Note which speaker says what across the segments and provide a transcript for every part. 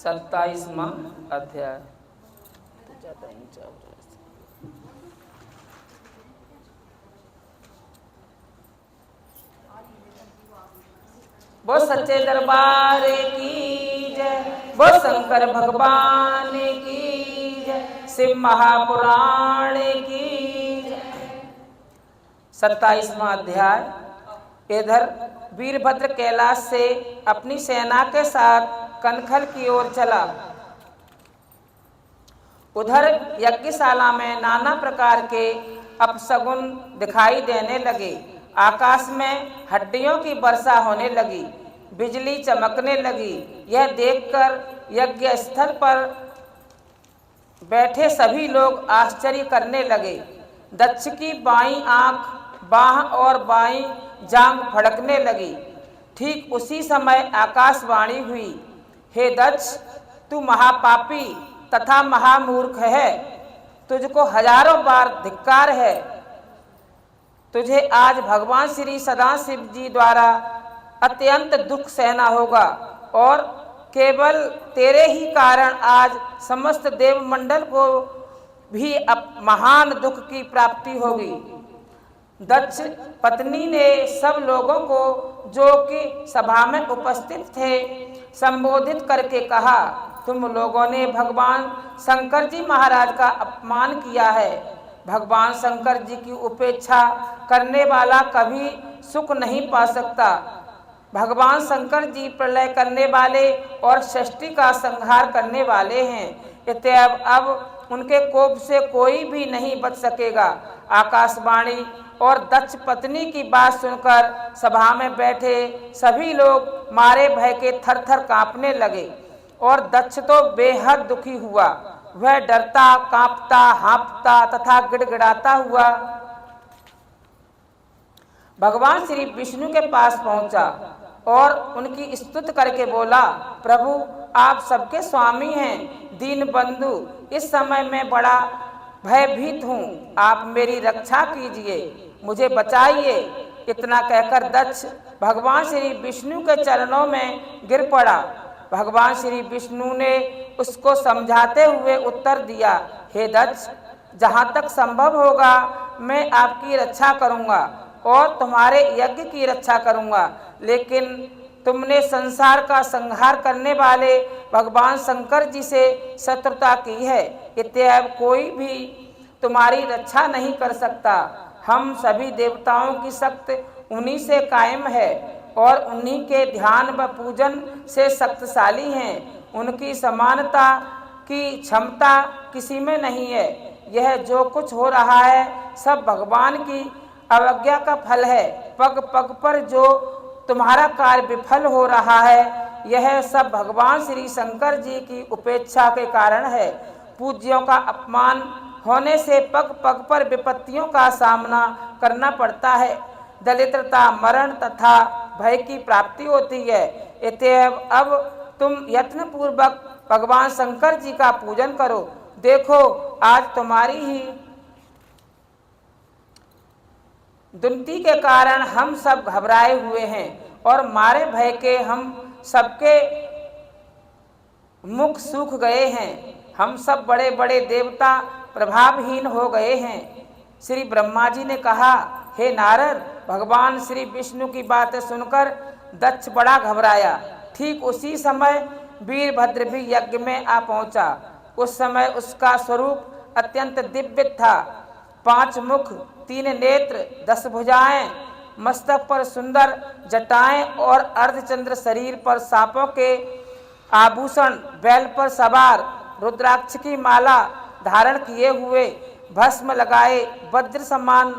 Speaker 1: 27वां अध्याय। वो सच्चे दरबार की जय, वो शंकर भगवान की जय, शिव महापुराण की जय। 27वां अध्याय। इधर वीरभद्र कैलाश से अपनी सेना के साथ कनखल की ओर चला। उधर यज्ञशाला में नाना प्रकार के अपशगुन दिखाई देने लगे। आकाश में हड्डियों की वर्षा होने लगी, बिजली चमकने लगी। यह देखकर यज्ञ स्थल पर बैठे सभी लोग आश्चर्य करने लगे। दक्ष की बाईं आंख, बाह और बाईं जांघ फड़कने लगी। ठीक उसी समय आकाशवाणी हुई, हे दक्ष, तू महापापी तथा महामूर्ख है, तुझको हजारों बार धिक्कार है। तुझे आज भगवान श्री सदाशिव जी द्वारा अत्यंत दुख सहना होगा और केवल तेरे ही कारण आज समस्त देवमंडल को भी महान दुख की प्राप्ति होगी। दक्ष पत्नी ने सब लोगों को जो कि सभा में उपस्थित थे संबोधित करके कहा, तुम लोगों ने भगवान शंकर जी महाराज का अपमान किया है। भगवान शंकर जी की उपेक्षा करने वाला कभी सुख नहीं पा सकता। भगवान शंकर जी प्रलय करने वाले और सृष्टि का संहार करने वाले हैं। इत्यादि अब उनके कोप से कोई भी नहीं बच सकेगा। आकाशवाणी और दक्ष पत्नी की बात सुनकर सभा में बैठे सभी लोग मारे भय के थर थर कांपने लगे और दक्ष तो बेहद दुखी हुआ। वह डरता, कांपता, हाँफता तथा गिड़गिड़ाता हुआ भगवान श्री विष्णु के पास पहुंचा और उनकी स्तुति करके बोला, प्रभु आप सबके स्वामी हैं, दीन बंधु, इस समय मैं बड़ा भयभीत हूँ, आप मेरी रक्षा कीजिए, मुझे बचाइए। इतना कहकर दक्ष भगवान श्री विष्णु के चरणों में गिर पड़ा। भगवान श्री विष्णु ने उसको समझाते हुए उत्तर दिया, हे दक्ष, जहाँ तक संभव होगा मैं आपकी रक्षा करूँगा और तुम्हारे यज्ञ की रक्षा करूँगा, लेकिन तुमने संसार का संहार करने वाले भगवान शंकर जी से शत्रुता की है, इत्यादि कोई भी तुम्हारी रक्षा नहीं कर सकता। हम सभी देवताओं की शक्ति उन्हीं से कायम है और उन्हीं के ध्यान व पूजन से शक्तिशाली हैं। उनकी समानता की क्षमता किसी में नहीं है। यह जो कुछ हो रहा है सब भगवान की अवज्ञा का फल है। पग पग पर जो तुम्हारा कार्य विफल हो रहा है यह सब भगवान श्री शंकर जी की उपेक्षा के कारण है। पूज्यों का अपमान होने से पग पग पर विपत्तियों का सामना करना पड़ता है। दरिद्रता, मरण तथा भय की प्राप्ति होती है। इत्यादि अब तुम यत्न पूर्वक भगवान शंकर जी का पूजन करो। देखो आज तुम्हारी ही दुर्गति के कारण हम सब घबराए हुए हैं और मारे भय के हम सबके मुख सूख गए हैं। हम सब बड़े बड़े देवता प्रभावहीन हो गए हैं। श्री ब्रह्मा जी ने कहा, हे नारद, भगवान श्री विष्णु की बातें सुनकर दक्ष बड़ा घबराया। ठीक उसी समय वीरभद्र भी यज्ञ में आ पहुंचा। उस समय उसका स्वरूप अत्यंत दिव्य था। 5 मुख, 3 नेत्र, 10 भुजाएं, मस्तक पर सुंदर जटाएं और अर्धचंद्र, शरीर पर सांपों के आभूषण, बैल पर सवार, रुद्राक्ष की माला धारण किए हुए, भस्म लगाए, वज्र समान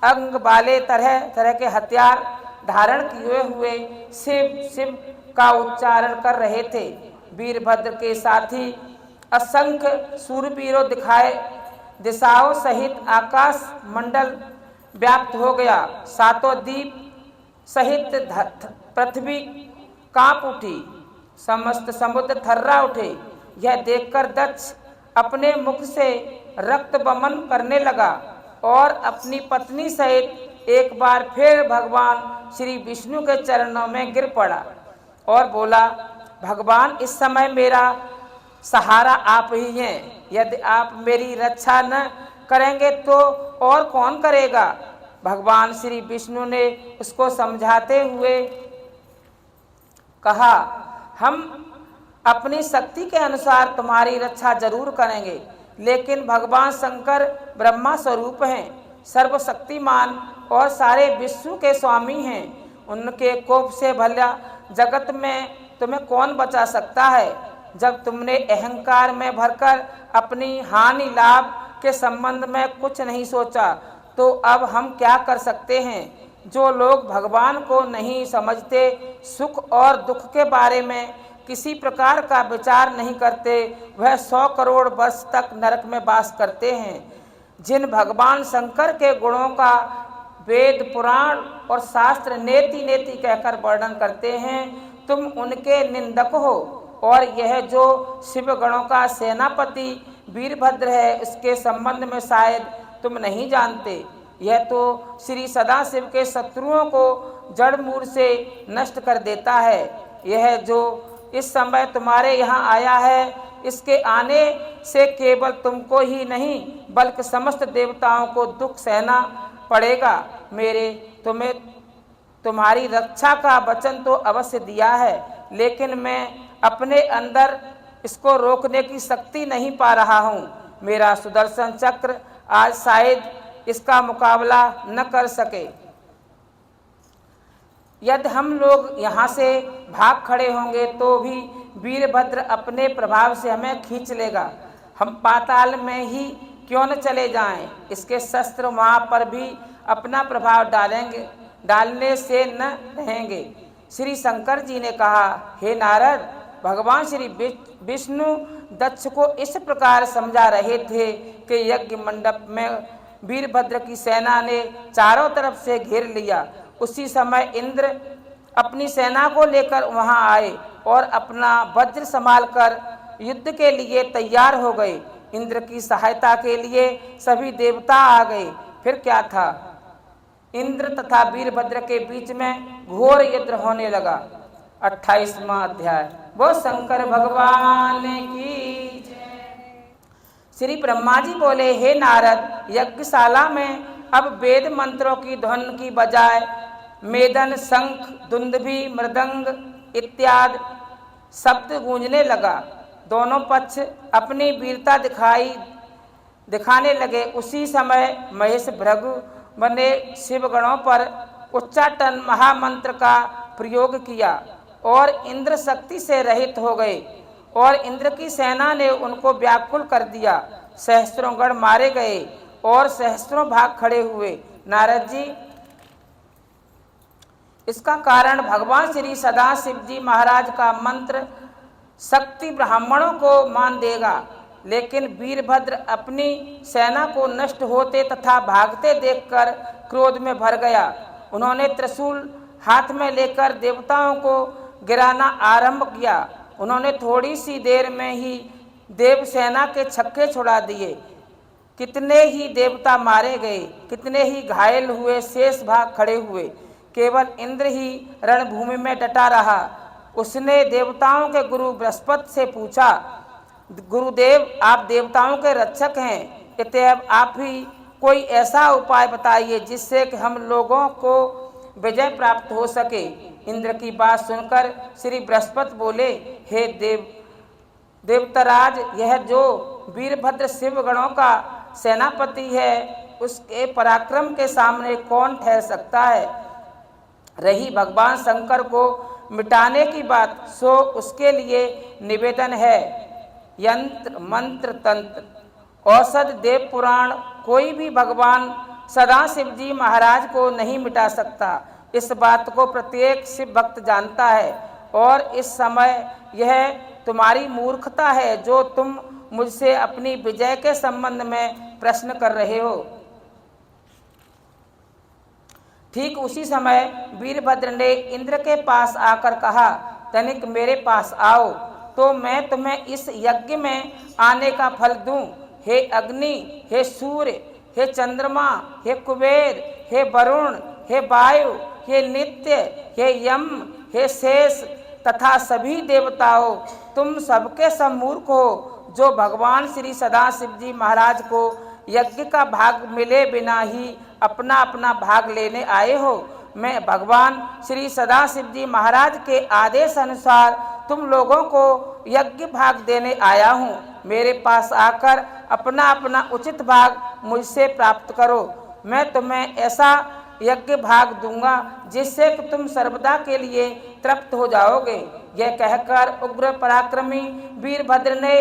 Speaker 1: अंग वाले तरह तरह के हथियार धारण किए हुए शिव शिव का उच्चारण कर रहे थे। वीरभद्र के साथी असंख्य सूरवीरों दिखाए दिशाओं सहित आकाश मंडल व्याप्त हो गया। 7 द्वीप सहित पृथ्वी कांप उठी, समस्त समुद्र थर्रा उठे। यह देखकर दक्ष अपने मुख से रक्त बमन करने लगा और अपनी पत्नी सहित एक बार फिर भगवान श्री विष्णु के चरणों में गिर पड़ा और बोला, भगवान इस समय मेरा सहारा आप ही हैं। यदि आप मेरी रक्षा न करेंगे तो और कौन करेगा। भगवान श्री विष्णु ने उसको समझाते हुए कहा, हम अपनी शक्ति के अनुसार तुम्हारी रक्षा जरूर करेंगे, लेकिन भगवान शंकर ब्रह्मा स्वरूप हैं, सर्वशक्तिमान और सारे विश्व के स्वामी हैं। उनके कोप से भला जगत में तुम्हें कौन बचा सकता है। जब तुमने अहंकार में भरकर अपनी हानि लाभ के संबंध में कुछ नहीं सोचा, तो अब हम क्या कर सकते हैं। जो लोग भगवान को नहीं समझते, सुख और दुख के बारे में किसी प्रकार का विचार नहीं करते, वह 100 करोड़ वर्ष तक नरक में वास करते हैं। जिन भगवान शंकर के गुणों का वेद पुराण और शास्त्र नेति नेति कहकर वर्णन करते हैं, तुम उनके निंदक हो। और यह जो शिव गणों का सेनापति वीरभद्र है, इसके संबंध में शायद तुम नहीं जानते। यह तो श्री सदाशिव के शत्रुओं को जड़ मूल से नष्ट कर देता है। यह जो इस समय तुम्हारे यहाँ आया है, इसके आने से केवल तुमको ही नहीं बल्कि समस्त देवताओं को दुख सहना पड़ेगा। मेरे तुम्हें तुम्हारी रक्षा का वचन तो अवश्य दिया है, लेकिन मैं अपने अंदर इसको रोकने की शक्ति नहीं पा रहा हूँ। मेरा सुदर्शन चक्र आज शायद इसका मुकाबला न कर सके। यदि हम लोग यहाँ से भाग खड़े होंगे तो भी वीरभद्र अपने प्रभाव से हमें खींच लेगा। हम पाताल में ही क्यों न चले जाएं, इसके शस्त्र वहाँ पर भी अपना प्रभाव डालने से न रहेंगे। श्री शंकर जी ने कहा, हे नारद, भगवान श्री विष्णु दक्ष को इस प्रकार समझा रहे थे कि यज्ञ मंडप में वीरभद्र की सेना ने चारों तरफ से घेर लिया। उसी समय इंद्र अपनी सेना को लेकर वहां आए और अपना वज्र संभालकर युद्ध के लिए तैयार हो गए। इंद्र की सहायता के लिए सभी देवता आ गए। फिर क्या था, इंद्र तथा वीरभद्र के बीच में घोर युद्ध होने लगा। 28वां अध्याय। वो शंकर भगवान की जय। श्री ब्रह्मा जी बोले, हे नारद, यज्ञशाला में अब वेद मंत्रों की ध्वन की बजाय मेदन, शंख, दुंदुभी, मृदंग इत्यादि शब्द गूंजने लगा। दोनों पक्ष अपनी वीरता दिखाने लगे। उसी समय महेश भृगु ने शिवगणों पर उच्चाटन महामंत्र का प्रयोग किया और इंद्र शक्ति से रहित हो गए और इंद्र की सेना ने उनको व्याकुल कर दिया। सहस्त्रों गण मारे गए और सहस्त्रों भाग खड़े हुए। नारद जी, इसका कारण भगवान श्री सदाशिव जी महाराज का मंत्र शक्ति ब्राह्मणों को मान देगा, लेकिन वीरभद्र अपनी सेना को नष्ट होते तथा भागते देखकर क्रोध में भर गया। उन्होंने त्रिशूल हाथ में लेकर देवताओं को गिराना आरंभ किया। उन्होंने थोड़ी सी देर में ही देव सेना के छक्के छुड़ा दिए। कितने ही देवता मारे गए, कितने ही घायल हुए, शेष भाग खड़े हुए। केवल इंद्र ही रणभूमि में डटा रहा। उसने देवताओं के गुरु बृहस्पति से पूछा, गुरुदेव, आप देवताओं के रक्षक हैं, अतएव आप ही कोई ऐसा उपाय बताइए जिससे कि हम लोगों को विजय प्राप्त हो सके। इंद्र की बात सुनकर श्री बृहस्पति बोले, हे देवतराज, यह जो वीरभद्र शिवगणों का सेनापति है, उसके पराक्रम के सामने कौन ठहर सकता है। रही भगवान शंकर को मिटाने की बात, सो उसके लिए निवेदन है। यंत्र, मंत्र, तंत्र, औषध, देव पुराण, कोई भी भगवान सदाशिव जी महाराज को नहीं मिटा सकता। इस बात को प्रत्येक शिव भक्त जानता है और इस समय यह तुम्हारी मूर्खता है जो तुम मुझसे अपनी विजय के संबंध में प्रश्न कर रहे हो। ठीक उसी समय वीरभद्र ने इंद्र के पास आकर कहा, तनिक मेरे पास आओ तो मैं तुम्हें इस यज्ञ में आने का फल दूं। हे अग्नि, हे सूर्य, हे चंद्रमा, हे कुबेर, हे वरुण, हे वायु, हे नित्य, हे यम, हे शेष, तथा सभी देवताओं, तुम सबके सब मूर्ख हो जो भगवान श्री सदाशिव जी महाराज को यज्ञ का भाग मिले बिना ही अपना अपना भाग लेने आए हो। मैं भगवान श्री सदाशिव जी महाराज के आदेश अनुसार तुम लोगों को यज्ञ भाग देने आया हूँ। मेरे पास आकर अपना अपना उचित भाग मुझसे प्राप्त करो। मैं तुम्हें ऐसा यज्ञ भाग दूंगा जिससे कि तुम सर्वदा के लिए तृप्त हो जाओगे। यह कहकर उग्र पराक्रमी वीरभद्र ने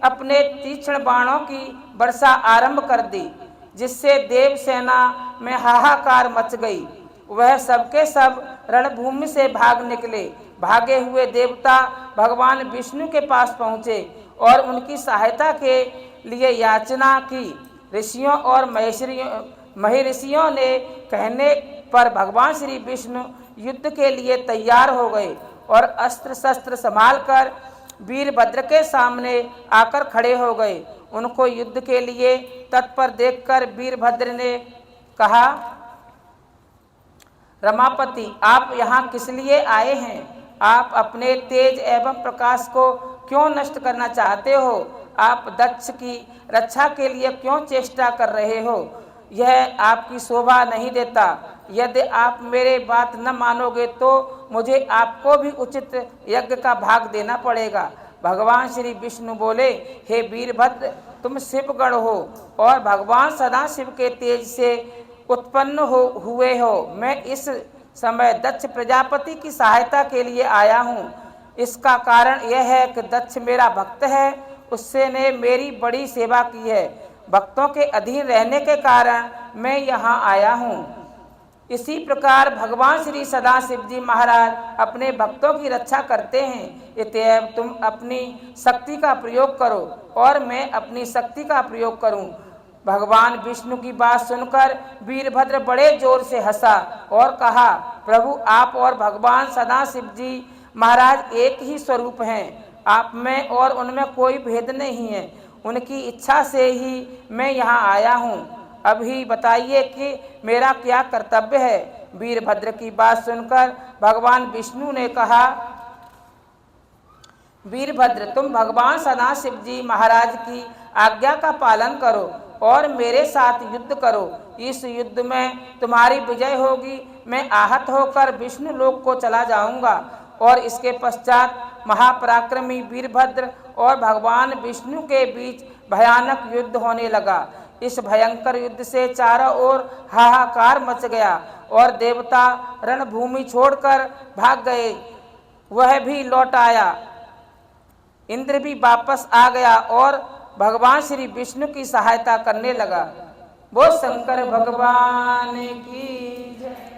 Speaker 1: अपने तीक्ष्ण बाणों की वर्षा आरंभ कर दी, जिससे देव सेना में हाहाकार मच गई। वह सबके सब रणभूमि से भाग निकले। भागे हुए देवता भगवान विष्णु के पास पहुँचे और उनकी सहायता के लिए याचना की। ऋषियों और महर्षियों ने कहने पर भगवान श्री विष्णु युद्ध के लिए तैयार हो गए और अस्त्र शस्त्र संभालकर वीरभद्र के सामने आकर खड़े हो गए। उनको युद्ध के लिए तत्पर देखकर वीरभद्र ने कहा, रमापति, आप यहाँ किस लिए आए हैं? आप अपने तेज एवं प्रकाश को क्यों नष्ट करना चाहते हो? आप दक्ष की रक्षा के लिए क्यों चेष्टा कर रहे हो? यह आपकी शोभा नहीं देता। यदि आप मेरे बात न मानोगे तो मुझे आपको भी उचित यज्ञ का भाग देना पड़ेगा। भगवान श्री विष्णु बोले, हे वीरभद्र, तुम शिवगण हो और भगवान सदाशिव के तेज से उत्पन्न हुए हो। मैं इस समय दक्ष प्रजापति की सहायता के लिए आया हूँ। इसका कारण यह है कि दक्ष मेरा भक्त है, उससे ने मेरी बड़ी सेवा की है। भक्तों के अधीन रहने के कारण मैं यहाँ आया हूँ। इसी प्रकार भगवान श्री सदाशिव जी महाराज अपने भक्तों की रक्षा करते हैं। इतएव तुम अपनी शक्ति का प्रयोग करो और मैं अपनी शक्ति का प्रयोग करूं। भगवान विष्णु की बात सुनकर वीरभद्र बड़े जोर से हंसा और कहा, प्रभु, आप और भगवान सदाशिव जी महाराज एक ही स्वरूप हैं। आप में और उनमें कोई भेद नहीं है। उनकी इच्छा से ही मैं यहाँ आया हूँ। अभी बताइए कि मेरा क्या कर्तव्य है? वीरभद्र की बात सुनकर भगवान विष्णु ने कहा, वीरभद्र, तुम भगवान सदाशिव जी महाराज की आज्ञा का पालन करो और मेरे साथ युद्ध करो। इस युद्ध में तुम्हारी विजय होगी। मैं आहत होकर विष्णु लोक को चला जाऊंगा। और इसके पश्चात महापराक्रमी वीरभद्र और भगवान विष्णु के बीच भयानक युद्ध होने लगा। इस भयंकर युद्ध से चारों ओर हाहाकार मच गया और देवता रणभूमि छोड़कर भाग गए। वह भी लौट आया। इंद्र भी वापस आ गया और भगवान श्री विष्णु की सहायता करने लगा। वो शंकर भगवान की जय।